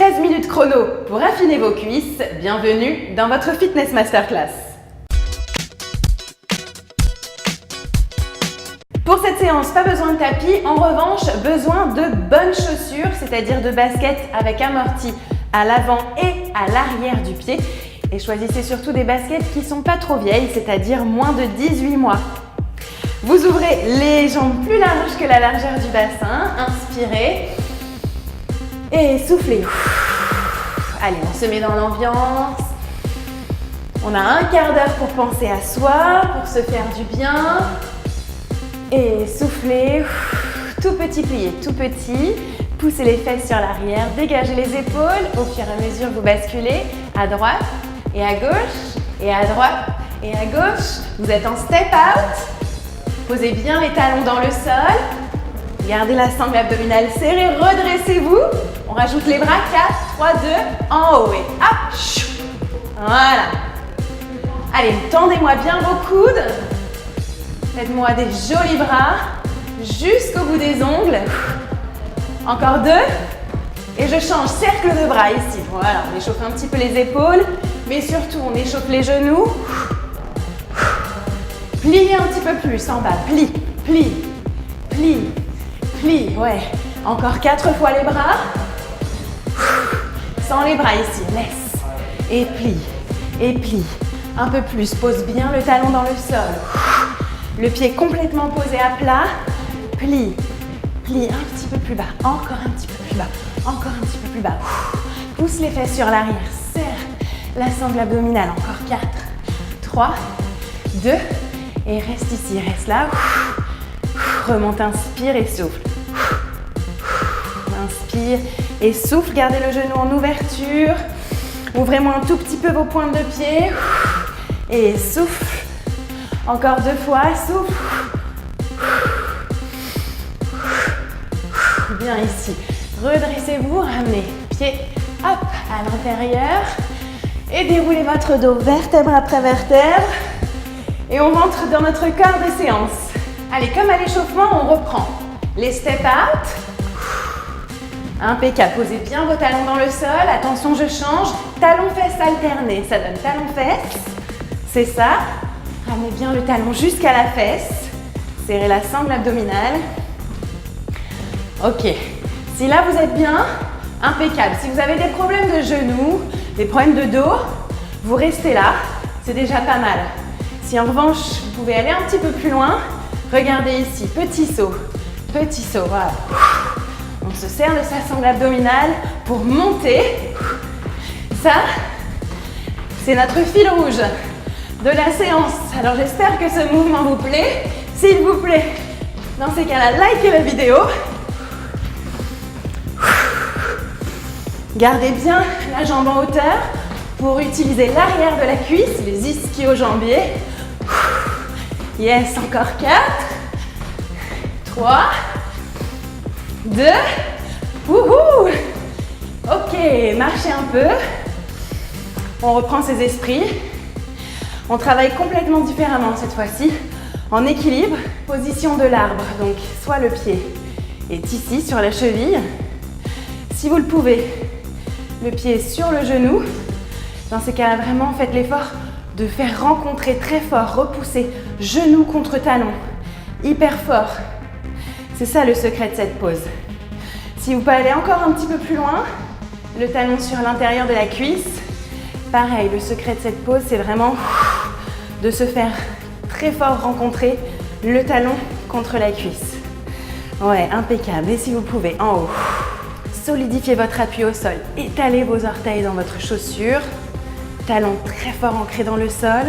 13 minutes chrono pour affiner vos cuisses. Bienvenue dans votre Fitness Masterclass. Pour cette séance, pas besoin de tapis. En revanche, besoin de bonnes chaussures, c'est-à-dire de baskets avec amorti à l'avant et à l'arrière du pied. Et choisissez surtout des baskets qui ne sont pas trop vieilles, c'est-à-dire moins de 18 mois. Vous ouvrez les jambes plus larges que la largeur du bassin. Inspirez. Et soufflez. Allez, on se met dans l'ambiance. On a un quart d'heure pour penser à soi, pour se faire du bien. Et soufflez. Tout petit plié, tout petit. Poussez les fesses sur l'arrière, dégagez les épaules. Au fur et à mesure, vous basculez à droite et à gauche, et à droite et à gauche. Vous êtes en step out. Posez bien les talons dans le sol. Gardez la sangle abdominale serrée, redressez-vous. On rajoute les bras, 4, 3, 2, en haut et hop. Voilà. Allez, tendez-moi bien vos coudes. Faites-moi des jolis bras jusqu'au bout des ongles. Encore 2. Et je change, cercle de bras ici. Voilà, on échauffe un petit peu les épaules, mais surtout on échauffe les genoux. Pliez un petit peu plus en bas. Plie, plie, plie. Plie, ouais. Encore 4 fois les bras. Sans les bras ici, laisse. Et plie, et plie. Un peu plus, pose bien le talon dans le sol. Le pied complètement posé à plat. Plie, plie un petit peu plus bas. Encore un petit peu plus bas. Encore un petit peu plus bas. Pousse les fesses sur l'arrière. Serre la sangle abdominale. Encore 4, 3, 2. Et reste ici, reste là. Remonte, inspire et souffle. Inspire et souffle. Gardez le genou en ouverture. Ouvrez-moi un tout petit peu vos pointes de pied. Et souffle. Encore 2 fois, souffle. Bien ici. Redressez-vous, ramenez pied hop à l'intérieur. Et déroulez votre dos vertèbre après vertèbre. Et on rentre dans notre corps de séance. Allez, comme à l'échauffement, on reprend les step out. Impeccable. Posez bien vos talons dans le sol. Attention, je change. Talons-fesses alternés. Ça donne talons-fesses. C'est ça. Ramenez bien le talon jusqu'à la fesse. Serrez la sangle abdominale. Ok. Si là, vous êtes bien, impeccable. Si vous avez des problèmes de genoux, des problèmes de dos, vous restez là. C'est déjà pas mal. Si en revanche, vous pouvez aller un petit peu plus loin, regardez ici, petit saut, voilà. On se sert de sa sangle abdominale pour monter. Ça, c'est notre fil rouge de la séance. Alors j'espère que ce mouvement vous plaît. S'il vous plaît, dans ces cas-là, likez la vidéo. Gardez bien la jambe en hauteur pour utiliser l'arrière de la cuisse, les ischio-jambiers. Yes, encore 4, 3, 2, wouhou! Ok, marchez un peu. On reprend ses esprits. On travaille complètement différemment cette fois-ci. En équilibre, position de l'arbre. Donc, soit le pied est ici sur la cheville. Si vous le pouvez, le pied sur le genou. Dans ces cas-là, vraiment, faites l'effort de faire rencontrer très fort, repousser genou contre talon, hyper fort. C'est ça le secret de cette pose. Si vous pouvez aller encore un petit peu plus loin, le talon sur l'intérieur de la cuisse. Pareil, le secret de cette pose, c'est vraiment de se faire très fort rencontrer le talon contre la cuisse. Ouais, impeccable. Et si vous pouvez, en haut, solidifiez votre appui au sol, étalez vos orteils dans votre chaussure. Talons très fort ancrés dans le sol.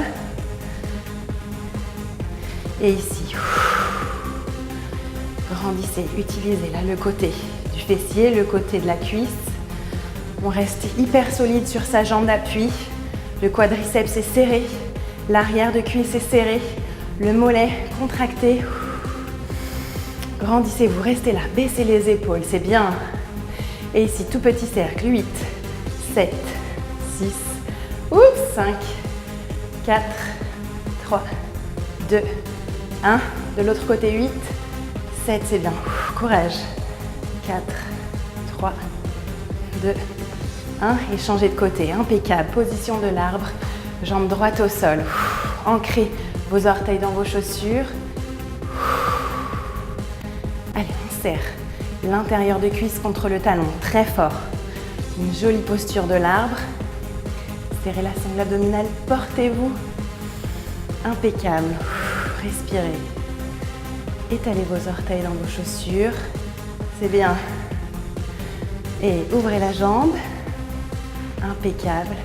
Et ici, grandissez, utilisez là le côté du fessier, le côté de la cuisse. On reste hyper solide sur sa jambe d'appui. Le quadriceps est serré, l'arrière de cuisse est serré, le mollet contracté. Grandissez, vous restez là, baissez les épaules, c'est bien. Et ici, tout petit cercle, 8, 7, 6, 5, 4, 3, 2, 1. De l'autre côté, 8, 7, c'est bien. Courage. 4, 3, 2, Et changez de côté, impeccable. Position de l'arbre, jambe droite au sol. Ancrez vos orteils dans vos chaussures. Allez, on serre l'intérieur de cuisse contre le talon, très fort. Une jolie posture de l'arbre. Serrez la sangle abdominale, portez-vous. Impeccable. Respirez. Étalez vos orteils dans vos chaussures. C'est bien. Et ouvrez la jambe. Impeccable.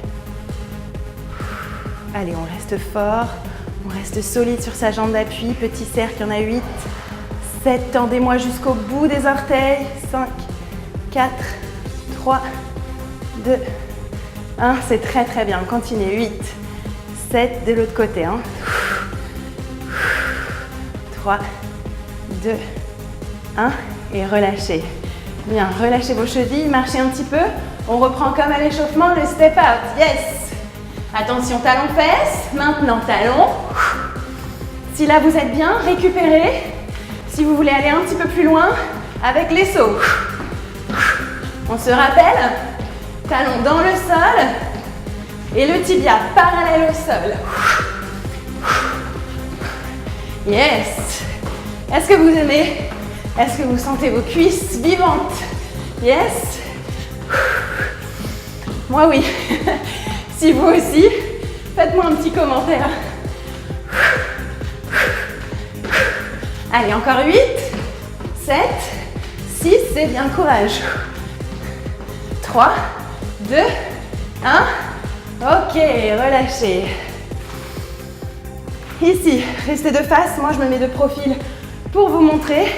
Allez, on reste fort. On reste solide sur sa jambe d'appui. Petit cercle, il y en a 8. 7, tendez-moi jusqu'au bout des orteils. 5, 4, 3, 2, 1. C'est très très bien. Continuez. 8, 7, de l'autre côté. 3, 2, 1. Et relâchez. Bien, relâchez vos chevilles, marchez un petit peu. On reprend comme à l'échauffement le step out. Yes! Attention, talon-fesse. Maintenant, talon. Si là vous êtes bien, récupérez. Si vous voulez aller un petit peu plus loin, avec les sauts. On se rappelle, talon dans le sol et le tibia parallèle au sol. Yes! Est-ce que vous aimez? Est-ce que vous sentez vos cuisses vivantes? Yes! Moi oui. Si vous aussi, faites-moi un petit commentaire. Allez, encore 8, 7, 6, c'est bien, courage. 3, 2, 1. Ok, relâchez. Ici, restez de face. Moi, je me mets de profil pour vous montrer.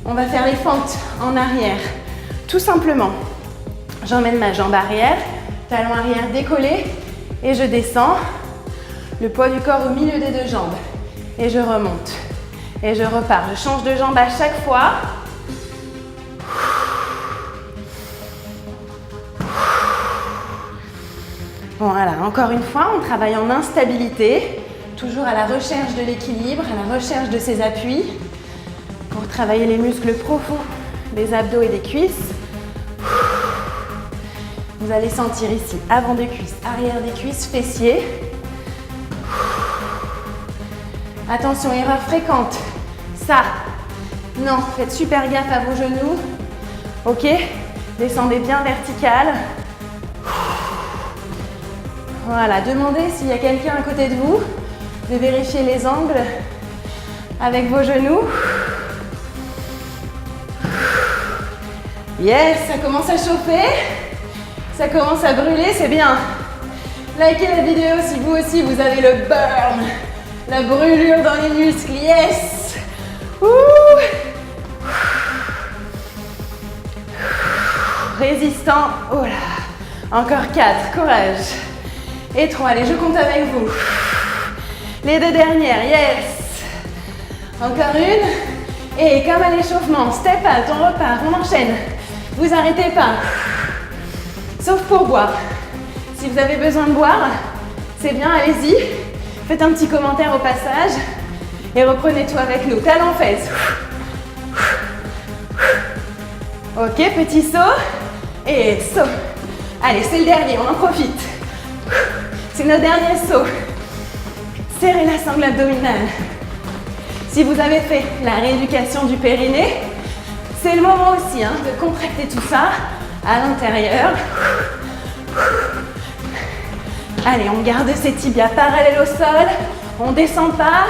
On va faire les fentes en arrière. Tout simplement, j'emmène ma jambe arrière, talon arrière décollé et je descends. Le poids du corps au milieu des deux jambes. Et je remonte. Et je repars. Je change de jambe à chaque fois. Voilà, encore une fois, on travaille en instabilité. Toujours à la recherche de l'équilibre, à la recherche de ses appuis. Pour travailler les muscles profonds des abdos et des cuisses. Vous allez sentir ici, avant des cuisses, arrière des cuisses, fessiers. Attention, erreur fréquente. Ça, non, faites super gaffe à vos genoux. Ok, descendez bien vertical. Voilà, demandez s'il y a quelqu'un à côté de vous, de vérifier les angles avec vos genoux. Yes, ça commence à chauffer, ça commence à brûler, c'est bien. Likez la vidéo si vous aussi vous avez le burn, la brûlure dans les muscles, yes. Résistant, oh là. Encore 4, courage. Et 3, allez, je compte avec vous. Les 2 dernières, yes. Encore une. Et comme à l'échauffement, step out, on repart, on enchaîne. Vous arrêtez pas. Sauf pour boire. Si vous avez besoin de boire, c'est bien, allez-y. Faites un petit commentaire au passage. Et reprenez tout avec nous. Talons fesses. Ok, petit saut. Et saut. Allez, c'est le dernier, on en profite. C'est notre dernier saut. Serrez la sangle abdominale. Si vous avez fait la rééducation du périnée, c'est le moment aussi de contracter tout ça à l'intérieur. Allez, on garde ses tibias parallèles au sol. On ne descend pas.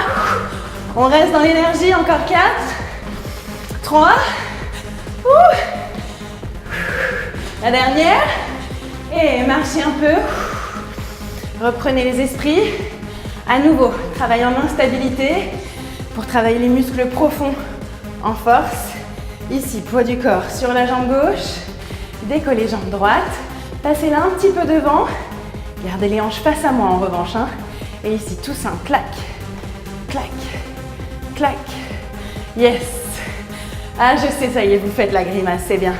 On reste dans l'énergie. Encore 4, 3. La dernière. Et marchez un peu. Reprenez les esprits. À nouveau, travail en instabilité pour travailler les muscles profonds en force. Ici, poids du corps sur la jambe gauche. Décollez jambe droite. Passez-la un petit peu devant. Gardez les hanches face à moi en revanche. Et ici, tout simple. Clac, clac, clac. Yes. Ah, je sais, ça y est, vous faites la grimace, c'est bien.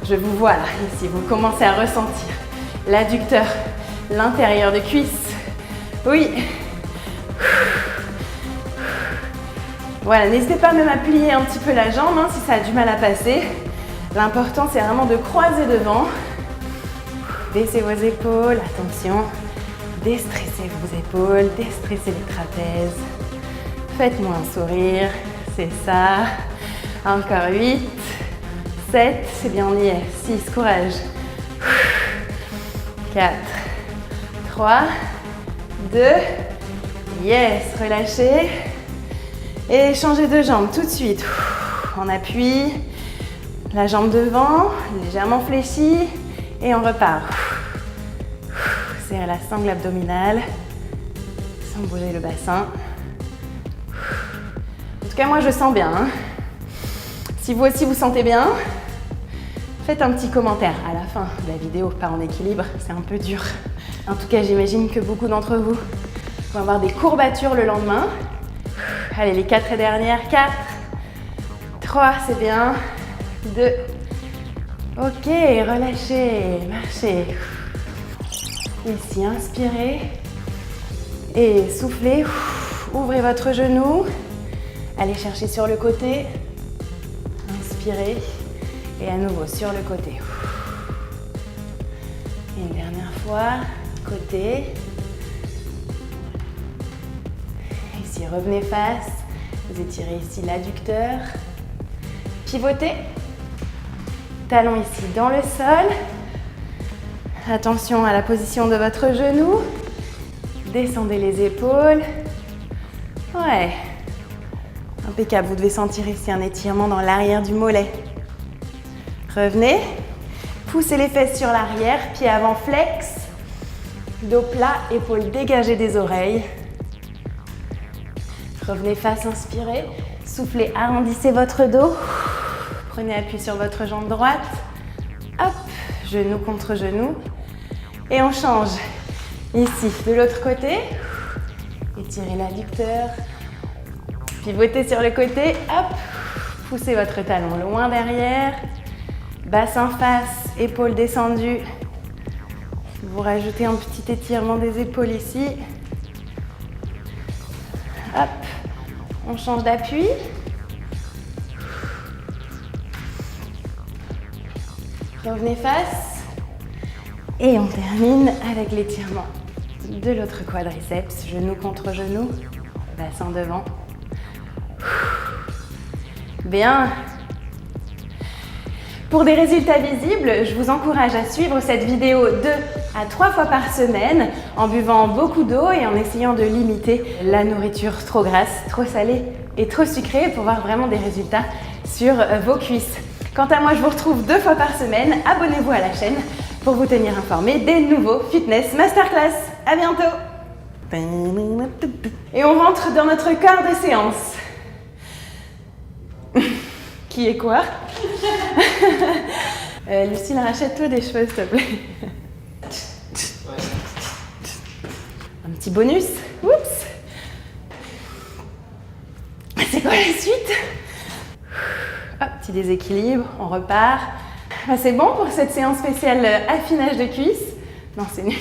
Je vous vois là, ici, vous commencez à ressentir l'adducteur, l'intérieur de cuisse. Oui. Voilà, n'hésitez pas même à plier un petit peu la jambe si ça a du mal à passer. L'important, c'est vraiment de croiser devant. Baissez vos épaules, attention. Déstressez vos épaules, déstressez les trapèzes. Faites-moi un sourire, c'est ça. Encore 8, 7, c'est bien, on y est. 6, courage. 4, 3, 2, yes, relâchez. Et changez de jambe tout de suite. On appuie, la jambe devant, légèrement fléchie, et on repart. Serrez la sangle abdominale, sans bouger le bassin. En tout cas, moi je sens bien. Hein. Si vous aussi vous sentez bien, faites un petit commentaire à la fin de la vidéo, pas en équilibre, c'est un peu dur. En tout cas, j'imagine que beaucoup d'entre vous vont avoir des courbatures le lendemain. Allez, les 4 dernières. 4, 3, c'est bien. 2, ok, relâchez, marchez. Ici, inspirez et soufflez. Ouvrez votre genou. Allez chercher sur le côté. Inspirez et à nouveau sur le côté. Et une dernière fois, côté. Ici, revenez face. Vous étirez ici l'adducteur. Pivotez. Talon ici dans le sol. Attention à la position de votre genou. Descendez les épaules. Ouais. Impeccable. Vous devez sentir ici un étirement dans l'arrière du mollet. Revenez. Poussez les fesses sur l'arrière. Pied avant flex. Dos plat, épaules dégagées des oreilles. Revenez face, inspirez. Soufflez, arrondissez votre dos. Prenez appui sur votre jambe droite. Hop, genou contre genou. Et on change. Ici, de l'autre côté. Étirez l'adducteur. Pivotez sur le côté. Hop, poussez votre talon loin derrière. Bassin face, épaules descendues. Vous rajoutez un petit étirement des épaules ici. Hop, on change d'appui. Revenez face. Et on termine avec l'étirement de l'autre quadriceps, genou contre genou, bassin devant. Bien. Pour des résultats visibles, je vous encourage à suivre cette vidéo 2 à 3 fois par semaine en buvant beaucoup d'eau et en essayant de limiter la nourriture trop grasse, trop salée et trop sucrée pour voir vraiment des résultats sur vos cuisses. Quant à moi, je vous retrouve 2 fois par semaine. Abonnez-vous à la chaîne pour vous tenir informé des nouveaux fitness masterclass. À bientôt. Et on rentre dans notre quart de séance. Qui est quoi? Lucille, rachète-toi des cheveux, s'il te plaît. Un petit bonus. Oups. C'est quoi la suite? Hop, petit déséquilibre, on repart. C'est bon pour cette séance spéciale affinage de cuisses? Non, c'est nul.